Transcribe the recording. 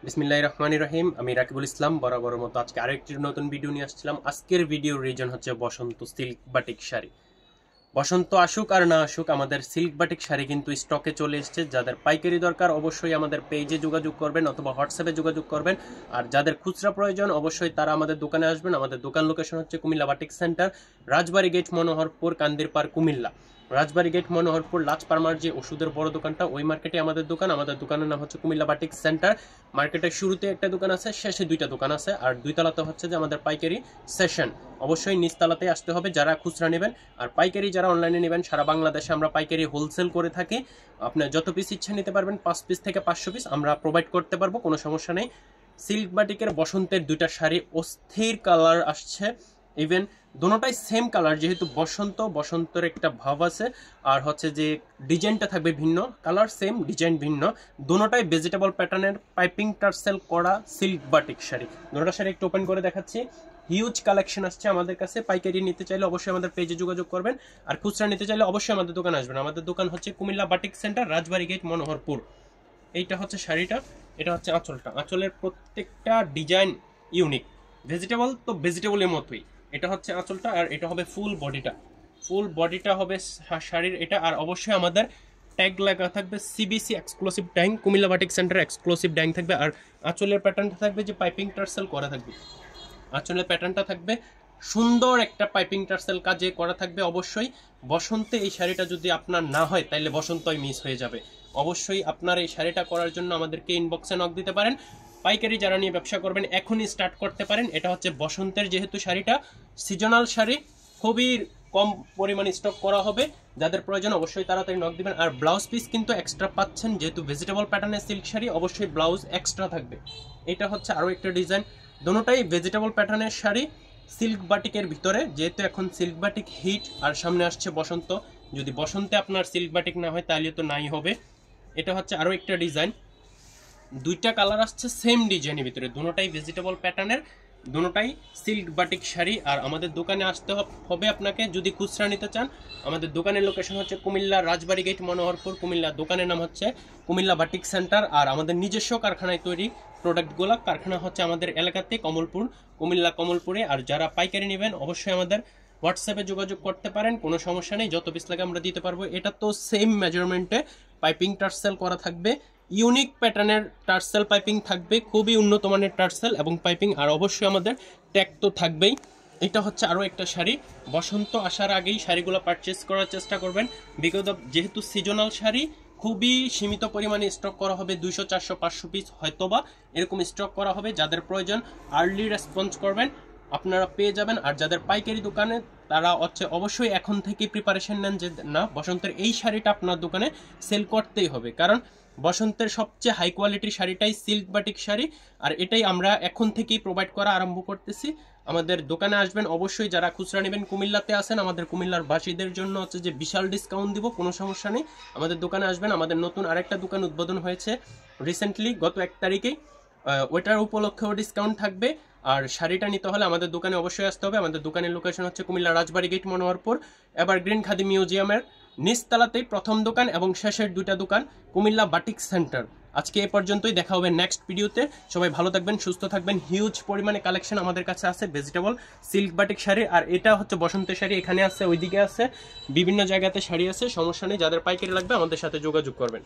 বিসমিল্লাহির রহমানির রহিম। আমি রাকিবুল ইসলাম বরাবরের মতো আজকে আরেকটি নতুন ভিডিও নিয়ে আসছিলাম। আজকের ভিডিওর রিজন হচ্ছে বসন্ত সিল্ক বাটিক শাড়ি। বসন্ত আসুক আর না আসুক, আমাদের সিল্ক বাটিক শাড়ি কিন্তু স্টকে চলে এসেছে। যাদের পাইকারি দরকার অবশ্যই আমাদের পেজে যোগাযোগ করবেন অথবা হোয়াটসঅ্যাপে যোগাযোগ করবেন। আর যাদের খুচরা প্রয়োজন অবশ্যই তারা আমাদের দোকানে আসবেন। আমাদের দোকান লোকেশন হচ্ছে কুমিল্লা বাটিক সেন্টার, রাজবাড়ী গেট, মনোহরপুর, কান্দিরপাড়, কুমিল্লা। রাজবাড়ী গেট, মনোহরপুর, লাচপারমার যে ওষুধের বড় দোকানটা, ওই মার্কেটে আমাদের দোকান। আমাদের দোকানের নাম হচ্ছে কুমিল্লা বাটিক সেন্টার। মার্কেটের শুরুতে একটা দোকান আছে, শেষে দুইটা দোকান আছে, আর দুই তলাতে হচ্ছে যে আমাদের পাইকারি সেশন। অবশ্যই নিচতলাতে আসতে হবে যারা খুচরা নেবেন। আর পাইকারি যারা অনলাইনে নেবেন, সারা বাংলাদেশে আমরা পাইকারি হোলসেল করে থাকি। আপনার যত পিস ইচ্ছা নিতে পারবেন, 5 পিস থেকে 500 পিস আমরা প্রোভাইড করতে পারবো, কোনো সমস্যা নেই। সিল্ক বাটিকের বসন্তের দুইটা শাড়ি অস্থির কালার আসছে। ইভেন দুটোটাই সেম কালার, যেহেতু বসন্তের একটা ভাব আছে। আর হচ্ছে যে ডিজাইনটা থাকবে ভিন্ন, কালার সেম, ডিজাইন ভিন্ন। দুটোটাই ভেজিটেবল প্যাটার্নের পাইপিং টার্সেল করা সিল্ক বাটিক শাড়ি। দুটোটা শাড়ি একটু ওপেন করে দেখাচ্ছি। হিউজ কালেকশন আসছে আমাদের কাছে। পাইকারি নিতে চাইলে অবশ্যই আমাদের পেজে যোগাযোগ করবেন, আর খুচরা নিতে চাইলে অবশ্যই আমাদের দোকানে আসবেন। আমাদের দোকান হচ্ছে কুমিল্লা বাটিক সেন্টার, রাজবাড়ী গেট, মনোহরপুর। এইটা হচ্ছে শাড়িটা, এটা হচ্ছে আঁচলটা। আঁচলের প্রত্যেকটা ডিজাইন ইউনিক। ভেজিটেবল তো ভেজিটেবলের মতোই। এটা হচ্ছে আঁচলটা, আর এটা হবে ফুল বডিটা। ফুল বডিটা হবে শাড়ির এটা। আর অবশ্যই আমাদের ট্যাগ লাগা থাকবে CBC exclusive dyeing, Comilla batik centre exclusive dyeing থাকবে। আর আঁচলের প্যাটার্নটা থাকবে যে পাইপিং টার্সেল করা থাকবে। আঁচলের প্যাটার্নটা থাকবে সুন্দর একটা পাইপিং টার্সেল কাজে করা থাকবে। অবশ্যই বসন্তে এই শাড়িটা যদি আপনার না হয় তাহলে বসন্তই মিস হয়ে যাবে। অবশ্যই আপনার এই শাড়িটা করার জন্য আমাদেরকে ইনবক্সে নক দিতে পারেন। পাইকারি যারা নিয়ে ব্যবসা করবেন এখনই স্টার্ট করতে পারেন। এটা হচ্ছে বসন্তের, যেহেতু শাড়িটা সিজনাল শাড়ি, খুবই কম পরিমাণে স্টক করা হবে। যাদের প্রয়োজন অবশ্যই তাড়াতাড়ি নক দিবেন। আর ব্লাউজ পিস কিন্তু এক্সট্রা পাচ্ছেন, যেহেতু ভেজিটেবল প্যাটার্নের সিল্ক শাড়ি, অবশ্যই ব্লাউজ এক্সট্রা থাকবে। এটা হচ্ছে আরও একটা ডিজাইন। দুটোটাই ভেজিটেবল প্যাটার্নের শাড়ি সিল্ক বাটিকের ভিতরে, যেহেতু এখন সিল্ক বাটিক হিট আর সামনে আসছে বসন্ত। যদি বসন্তে আপনার সিল্ক বাটিক না হয় তাহলে তো নাই হবে। এটা হচ্ছে আরও একটা ডিজাইন। দুইটা কালার আসছে সেম ডিজাইনের ভিতরে, দুটোটাই ভেজিটেবল প্যাটার্নের, দুটোটাই সিল্ক বাটিক শাড়ি। আর আমাদের দোকানে আসতে হবে আপনাকে যদি খুচরা নিতে চান। আমাদের দোকানের লোকেশন হচ্ছে কুমিল্লা রাজবাড়ী গেট, মনোহরপুর, কুমিল্লা। দোকানের নাম হচ্ছে কুমিল্লা বাটিক সেন্টার। আর আমাদের নিজস্ব কারখানায় তৈরি প্রোডাক্টগুলো। কারখানা হচ্ছে আমাদের এলাকাতে কমলপুর, কুমিল্লা কমলপুরে। আর যারা পাইকারি নেবেন অবশ্যই আমাদের হোয়াটসঅ্যাপে যোগাযোগ করতে পারেন, কোনো সমস্যা নেই, যত পিস লাগে আমরা দিতে পারবো। এটা তো সেম মেজারমেন্টে পাইপিং টার্সেল করা থাকবে, ইউনিক প্যাটার্নের টার্সেল পাইপিং থাকবে, খুবই উন্নত মানের টার্সেল এবং পাইপিং। আর অবশ্যই আমাদের ট্যাগ তো থাকবেই। এটা হচ্ছে আরও একটা শাড়ি। বসন্ত আসার আগেই শাড়িগুলো পারচেস করার চেষ্টা করবেন, বিকজ অফ যেহেতু সিজনাল শাড়ি, খুবই সীমিত পরিমাণে স্টক করা হবে। 200, 400, 500 পিস হয়তোবা এরকম স্টক করা হবে। যাদের প্রয়োজন আর্লি রেসপন্স করবেন, আপনারা পেয়ে যাবেন। আর যাদের পাইকারি দোকানে, তারা হচ্ছে অবশ্যই এখন থেকে প্রিপারেশন নেন যে না, বসন্তের এই শাড়িটা আপনার দোকানে সেল করতেই হবে। কারণ বসন্তের সবচেয়ে হাই কোয়ালিটির শাড়িটাই সিল্ক বাটিক শাড়ি, আর এটাই আমরা এখন থেকেই প্রোভাইড করা আরম্ভ করতেছি। আমাদের দোকানে আসবেন অবশ্যই। যারা খুচরা নেবেন, কুমিল্লাতে আসেন, আমাদের কুমিল্লার বাসীদের জন্য হচ্ছে যে বিশাল ডিসকাউন্ট দিব, কোনো সমস্যা নেই। আমাদের দোকানে আসবেন। আমাদের নতুন আরেকটা দোকান উদ্বোধন হয়েছে রিসেন্টলি, গত 1 তারিখেই। ওইটার উপলক্ষেও ডিসকাউন্ট থাকবে। আর শাড়িটা নিতে হলে আমাদের দোকানে অবশ্যই আসতে হবে। আমাদের দোকানের লোকেশন হচ্ছে কুমিল্লা রাজবাড়ী গেট, মনোহরপুর, এভারগ্রিন খাদি মিউজিয়ামের নিচতলাতেই প্রথম দোকান এবং শেষের দুইটা দোকান কুমিল্লা বাটিক সেন্টার। আজকে এ পর্যন্তই, দেখা হবে নেক্সট ভিডিওতে। সবাই ভালো থাকবেন, সুস্থ থাকবেন। হিউজ পরিমাণে কালেকশন আমাদের কাছে আছে ভেজিটেবল সিল্ক বাটিক শাড়ি। আর এটা হচ্ছে বসন্তের শাড়ি, এখানে আছে, ওইদিকে আছে, বিভিন্ন জায়গাতে শাড়ি আছে, সমস্যা নেই। যাদের পাইকারি লাগবে আমাদের সাথে যোগাযোগ করবেন।